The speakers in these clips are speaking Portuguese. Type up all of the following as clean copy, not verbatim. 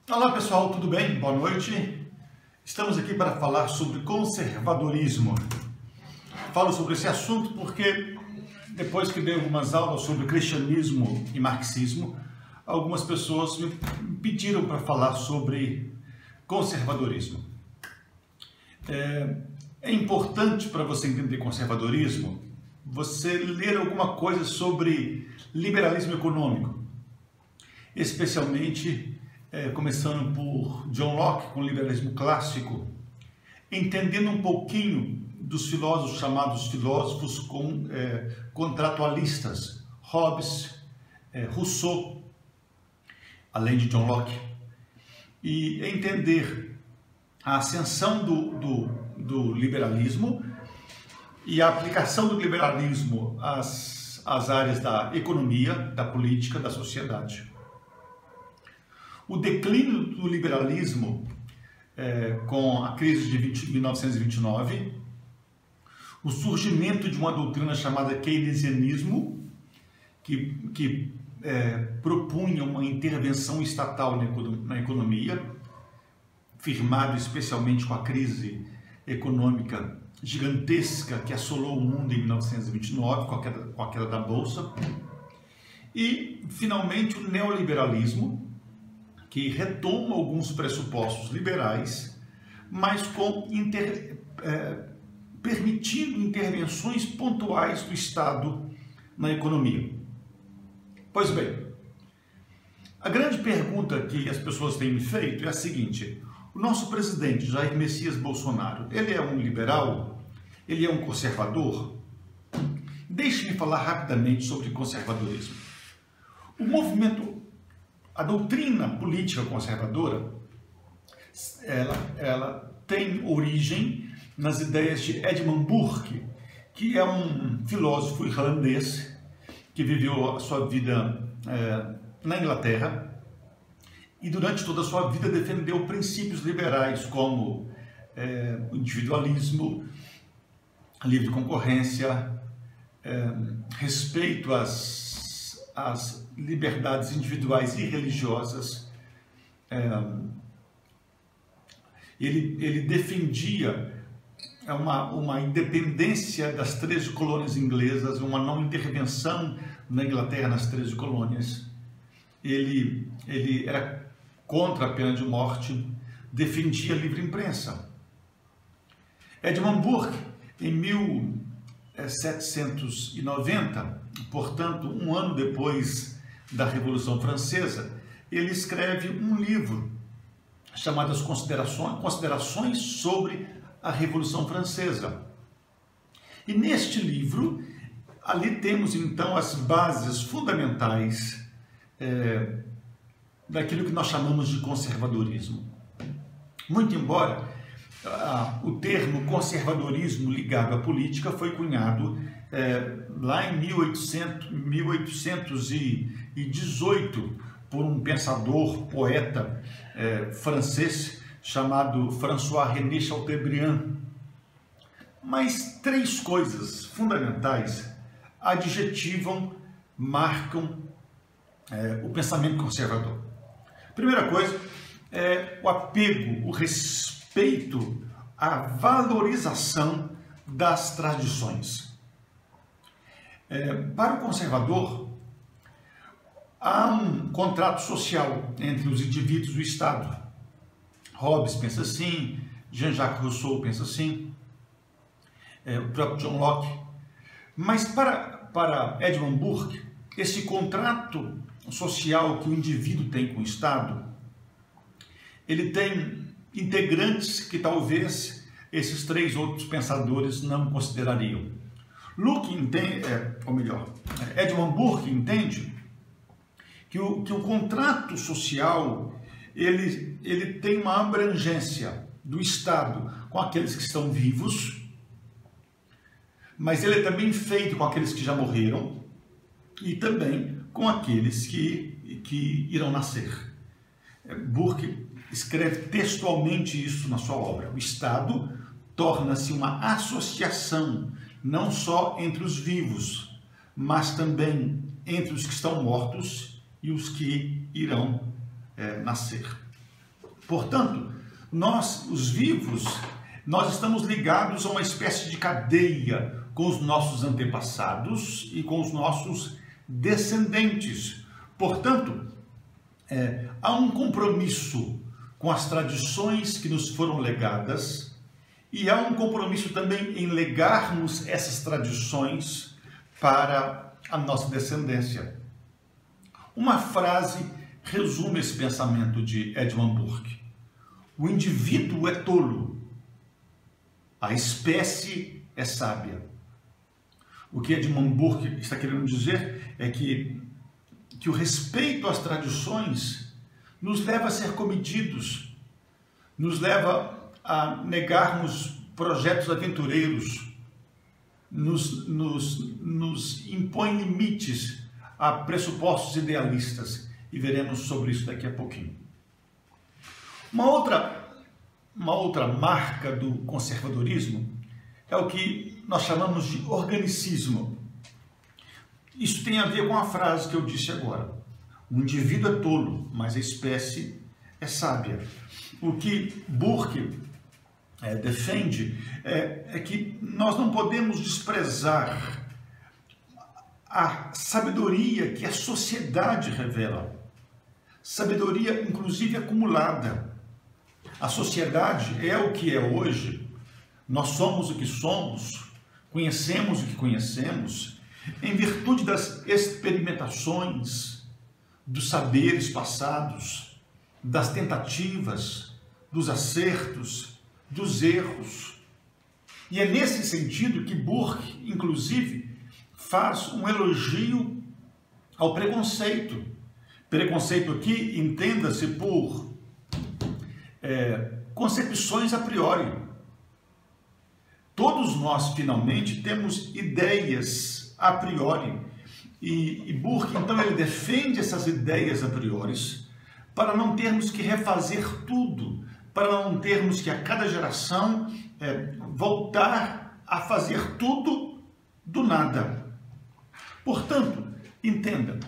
Olá pessoal, tudo bem? Boa noite. Estamos aqui para falar sobre conservadorismo. Falo sobre esse assunto porque depois que dei algumas aulas sobre cristianismo e marxismo, algumas pessoas me pediram para falar sobre conservadorismo. É importante para você entender conservadorismo você ler alguma coisa sobre liberalismo econômico, especialmente começando por John Locke, com o liberalismo clássico, entendendo um pouquinho dos filósofos chamados filósofos contratualistas, Hobbes, Rousseau, além de John Locke, e entender a ascensão do liberalismo e a aplicação do liberalismo às áreas da economia, da política, da sociedade. O declínio do liberalismo com a crise de 1929, o surgimento de uma doutrina chamada keynesianismo, que propunha uma intervenção estatal na economia, firmado especialmente com a crise econômica gigantesca que assolou o mundo em 1929, com a queda da Bolsa, e, finalmente, o neoliberalismo, que retoma alguns pressupostos liberais, mas permitindo intervenções pontuais do Estado na economia. Pois bem, a grande pergunta que as pessoas têm me feito é a seguinte: o nosso presidente Jair Messias Bolsonaro, ele é um liberal? Ele é um conservador? Deixe-me falar rapidamente sobre conservadorismo. A doutrina política conservadora, ela tem origem nas ideias de Edmund Burke, que é um filósofo irlandês que viveu a sua vida na Inglaterra e durante toda a sua vida defendeu princípios liberais como o individualismo, a livre concorrência, respeito às liberdades individuais e religiosas. Ele defendia uma independência das 13 colônias inglesas, uma não intervenção na Inglaterra nas 13 colônias. Ele era contra a pena de morte, defendia a livre imprensa. Edmund Burke, em 1790, portanto, um ano depois da Revolução Francesa, ele escreve um livro chamado As Considerações sobre a Revolução Francesa. E neste livro, ali temos então as bases fundamentais daquilo que nós chamamos de conservadorismo. Muito embora o termo conservadorismo ligado à política foi cunhado lá em 1818 por um pensador, poeta francês chamado François-René Chateaubriand. Mas três coisas fundamentais adjetivam, marcam o pensamento conservador. Primeira coisa é o apego, o respeito, a valorização das tradições. Para o conservador, há um contrato social entre os indivíduos e o Estado. Hobbes pensa assim, Jean-Jacques Rousseau pensa assim, o próprio John Locke. Mas para Edmund Burke, esse contrato social que o indivíduo tem com o Estado, ele tem integrantes que talvez esses três outros pensadores não considerariam. Edmund Burke entende que o contrato social ele tem uma abrangência do Estado com aqueles que estão vivos, mas ele é também feito com aqueles que já morreram e também com aqueles que irão nascer. Burke escreve textualmente isso na sua obra. O Estado torna-se uma associação não só entre os vivos, mas também entre os que estão mortos e os que irão nascer. Portanto, nós, os vivos, nós estamos ligados a uma espécie de cadeia com os nossos antepassados e com os nossos descendentes. Portanto, há um compromisso com as tradições que nos foram legadas e há um compromisso também em legarmos essas tradições para a nossa descendência. Uma frase resume esse pensamento de Edmund Burke: o indivíduo é tolo, a espécie é sábia. O que Edmund Burke está querendo dizer é que o respeito às tradições nos leva a ser comedidos, nos leva a negarmos projetos aventureiros, nos impõe limites a pressupostos idealistas, e veremos sobre isso daqui a pouquinho. Uma outra marca do conservadorismo é o que nós chamamos de organicismo. Isso tem a ver com a frase que eu disse agora: o indivíduo é tolo, mas a espécie é sábia. O que Burke defende é que nós não podemos desprezar a sabedoria que a sociedade revela, sabedoria inclusive acumulada. A sociedade é o que é hoje, nós somos o que somos, conhecemos o que conhecemos, em virtude das experimentações, dos saberes passados, das tentativas, dos acertos, dos erros. E é nesse sentido que Burke, inclusive, faz um elogio ao preconceito. Preconceito aqui, entenda-se por concepções a priori. Todos nós, finalmente, temos ideias a priori. E Burke, então, ele defende essas ideias a priori para não termos que refazer tudo, para não termos que, a cada geração, voltar a fazer tudo do nada. Portanto, entenda,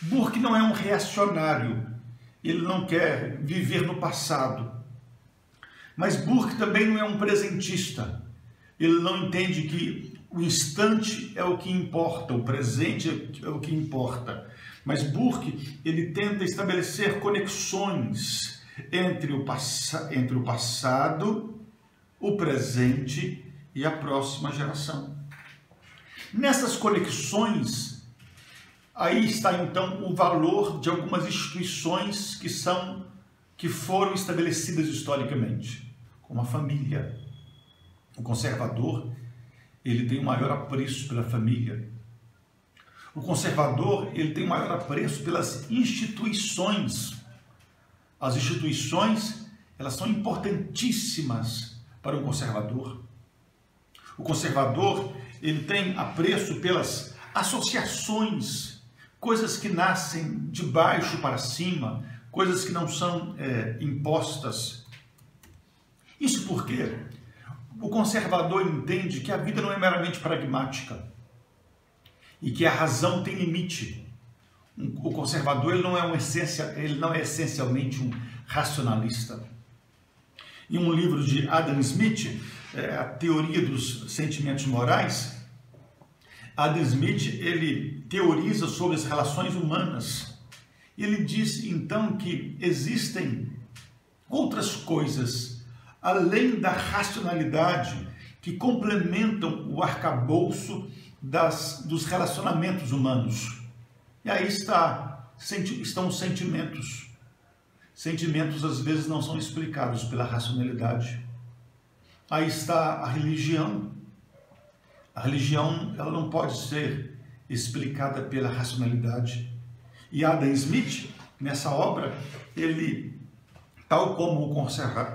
Burke não é um reacionário, ele não quer viver no passado. Mas Burke também não é um presentista, ele não entende que o instante é o que importa, o presente é o que importa. Mas Burke, ele tenta estabelecer conexões entre o passado, o presente e a próxima geração. Nessas conexões, aí está então o valor de algumas instituições que foram estabelecidas historicamente, como a família. O conservador, ele tem o maior apreço pela família. O conservador, ele tem o maior apreço pelas instituições. As instituições, elas são importantíssimas para o conservador. O conservador, ele tem apreço pelas associações, coisas que nascem de baixo para cima, coisas que não são impostas. Isso porque o conservador entende que a vida não é meramente pragmática e que a razão tem limite. O conservador, ele não é essencialmente um racionalista. Em um livro de Adam Smith, a teoria dos sentimentos morais, Adam Smith, ele teoriza sobre as relações humanas. Ele diz, então, que existem outras coisas, além da racionalidade, que complementam o arcabouço dos relacionamentos humanos. E aí estão os sentimentos. Sentimentos, às vezes, não são explicados pela racionalidade. Aí está a religião. A religião, ela não pode ser explicada pela racionalidade. E Adam Smith, nessa obra, ele, tal como o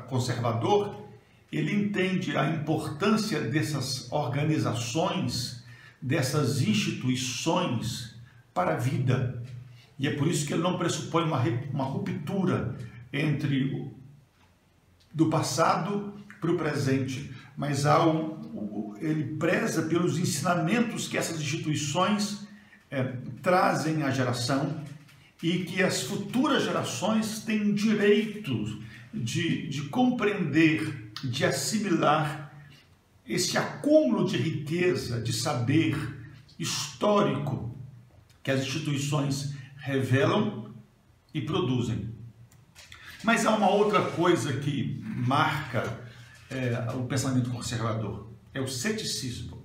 conservador, ele entende a importância dessas organizações, dessas instituições para a vida. E é por isso que ele não pressupõe uma ruptura do passado para o presente, mas ele preza pelos ensinamentos que essas instituições trazem à geração e que as futuras gerações têm direito de compreender, de assimilar esse acúmulo de riqueza, de saber histórico que as instituições revelam e produzem. Mas há uma outra coisa que marca o pensamento conservador, é o ceticismo.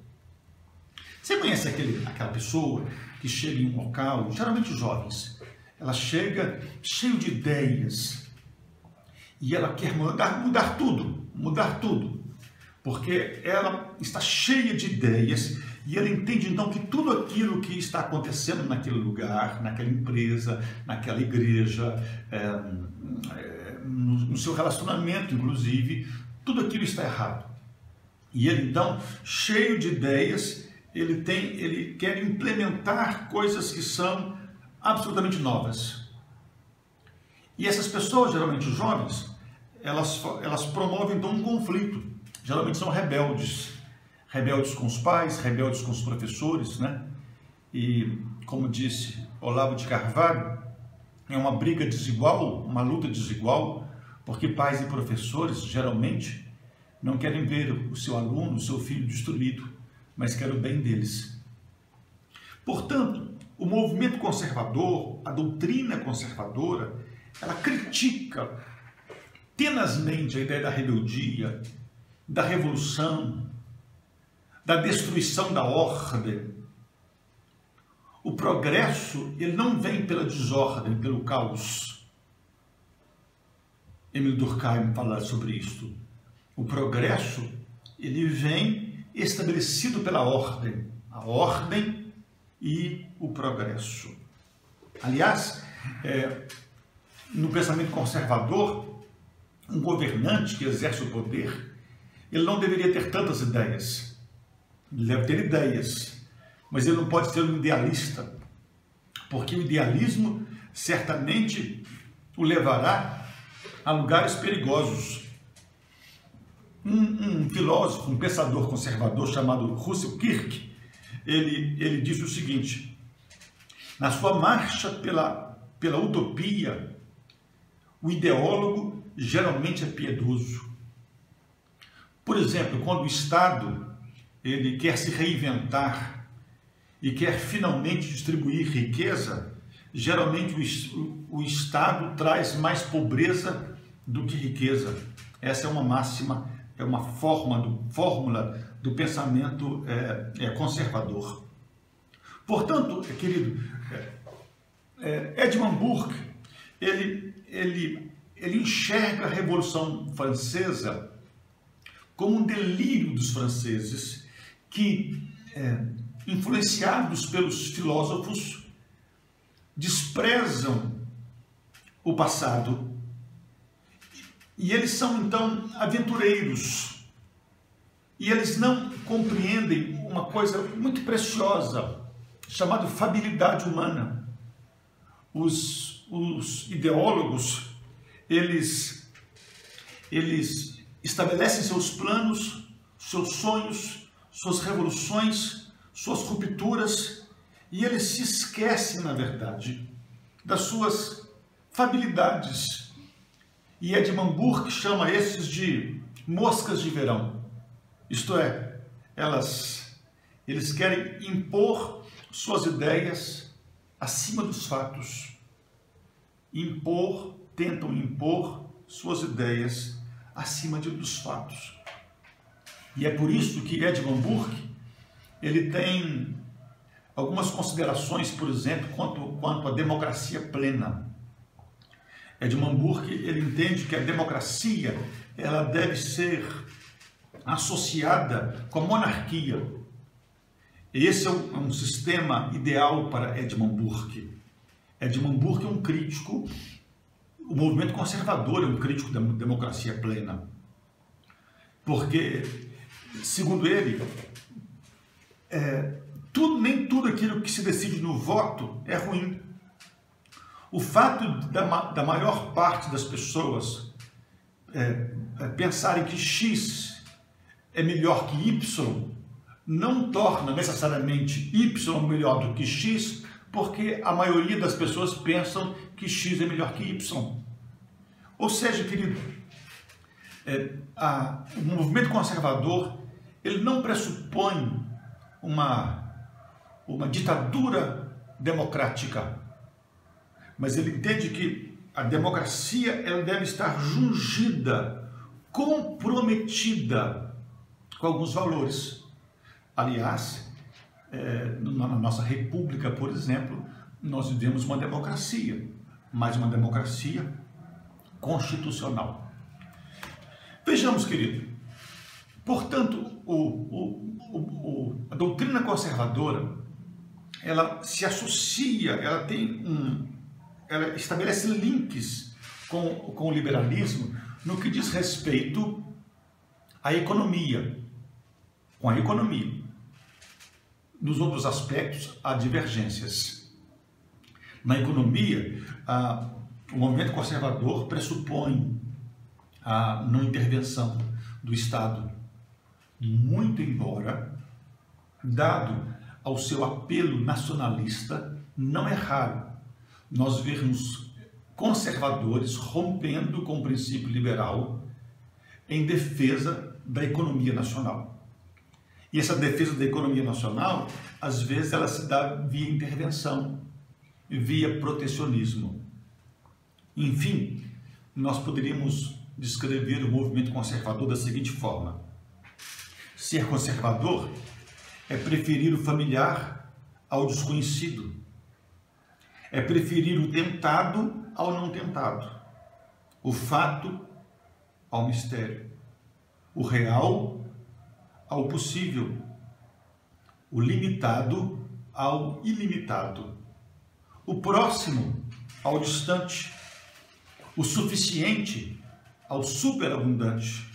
Você conhece aquela pessoa que chega em um local, geralmente jovens, ela chega cheio de ideias e ela quer mudar tudo, porque ela está cheia de ideias e ela entende então que tudo aquilo que está acontecendo naquele lugar, naquela empresa, naquela igreja, no seu relacionamento, inclusive, tudo aquilo está errado. E ele então, cheio de ideias, ele quer implementar coisas que são absolutamente novas. E essas pessoas, geralmente jovens, elas promovem então um conflito. Geralmente são rebeldes com os pais, rebeldes com os professores, né? E, como disse Olavo de Carvalho, é uma briga desigual, uma luta desigual, porque pais e professores, geralmente, não querem ver o seu aluno, o seu filho destruído, mas querem o bem deles. Portanto, o movimento conservador, a doutrina conservadora, ela critica tenazmente a ideia da rebeldia, da revolução, da destruição da ordem. O progresso, ele não vem pela desordem, pelo caos. Emile Durkheim fala sobre isto. O progresso, ele vem estabelecido pela ordem. A ordem e o progresso. Aliás, no pensamento conservador, um governante que exerce o poder, ele não deveria ter tantas ideias. Ele deve ter ideias, mas ele não pode ser um idealista, porque o idealismo certamente o levará a lugares perigosos. Um filósofo, um pensador conservador chamado Russell Kirk, ele diz o seguinte: na sua marcha pela utopia, o ideólogo geralmente é piedoso. Por exemplo, quando o Estado ele quer se reinventar e quer finalmente distribuir riqueza, geralmente o Estado traz mais pobreza do que riqueza. Essa é uma máxima, é uma fórmula do pensamento conservador. Portanto, querido, Edmund Burke, ele enxerga a Revolução Francesa como um delírio dos franceses que, influenciados pelos filósofos, desprezam o passado e eles são, então, aventureiros. E eles não compreendem uma coisa muito preciosa, chamada fabilidade humana. Os ideólogos, eles estabelecem seus planos, seus sonhos, suas revoluções, suas rupturas, e eles se esquecem, na verdade, das suas fabilidades. E Edmund Burke chama esses de moscas de verão. Isto é, eles querem impor suas ideias acima dos fatos. Tentam impor suas ideias acima dos fatos. E é por isso que Edmund Burke, ele tem algumas considerações, por exemplo, quanto à democracia plena. Edmund Burke, ele entende que a democracia, ela deve ser associada com a monarquia. Esse é um sistema ideal para Edmund Burke. Edmund Burke é um crítico, o movimento conservador é um crítico da democracia plena. Porque, segundo ele, nem tudo aquilo que se decide no voto é ruim. O fato da maior parte das pessoas pensarem que X é melhor que Y não torna necessariamente Y melhor do que X, porque a maioria das pessoas pensam que X é melhor que Y. Ou seja, querido, o movimento conservador, ele não pressupõe uma ditadura democrática, mas ele entende que a democracia ela deve estar jungida, comprometida com alguns valores. Aliás, na nossa república, por exemplo, nós vivemos uma democracia, mas uma democracia constitucional. Vejamos, querido, portanto, a doutrina conservadora, ela se associa, ela estabelece links com o liberalismo no que diz respeito à economia, com a economia. Nos outros aspectos, há divergências. Na economia, o movimento conservador pressupõe a não intervenção do Estado, muito embora, dado ao seu apelo nacionalista, não é raro nós vermos conservadores rompendo com o princípio liberal em defesa da economia nacional. E essa defesa da economia nacional, às vezes, ela se dá via intervenção, via protecionismo. Enfim, nós poderíamos descrever o movimento conservador da seguinte forma: ser conservador é preferir o familiar ao desconhecido, é preferir o tentado ao não tentado, o fato ao mistério, o real ao possível, o limitado ao ilimitado, o próximo ao distante, o suficiente ao superabundante,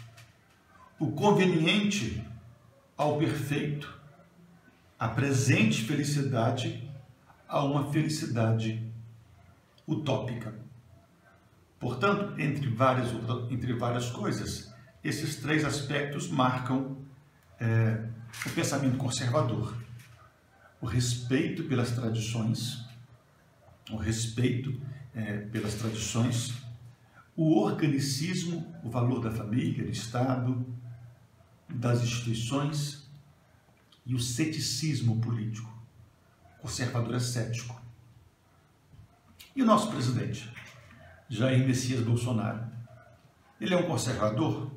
o conveniente ao perfeito, a presente felicidade a uma felicidade utópica. Portanto, entre várias coisas, esses três aspectos marcam o pensamento conservador: o respeito pelas tradições, o organicismo, o valor da família, do Estado, das instituições, e o ceticismo político. O conservador é cético. E o nosso presidente, Jair Messias Bolsonaro, ele é um conservador?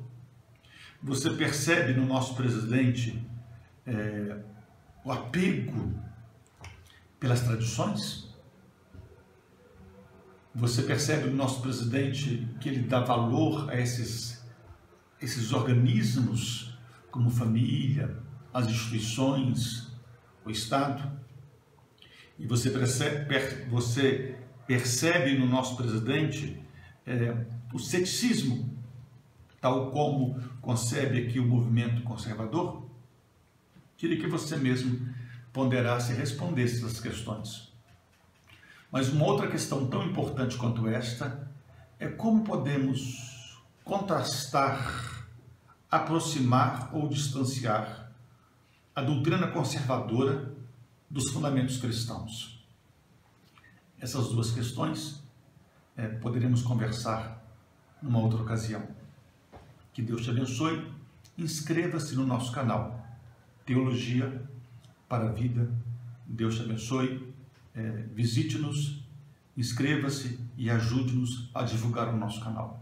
Você percebe no nosso presidente o apego pelas tradições? Você percebe no nosso presidente que ele dá valor a esses organismos como família, as instituições, o Estado? E você percebe no nosso presidente o ceticismo, tal como concebe aqui o movimento conservador? Queria que você mesmo ponderasse e respondesse essas questões. Mas uma outra questão tão importante quanto esta é como podemos contrastar, aproximar ou distanciar a doutrina conservadora dos fundamentos cristãos. Essas duas questões poderemos conversar numa outra ocasião. Que Deus te abençoe. Inscreva-se no nosso canal Teologia para a Vida. Deus te abençoe. Visite-nos, inscreva-se e ajude-nos a divulgar o nosso canal.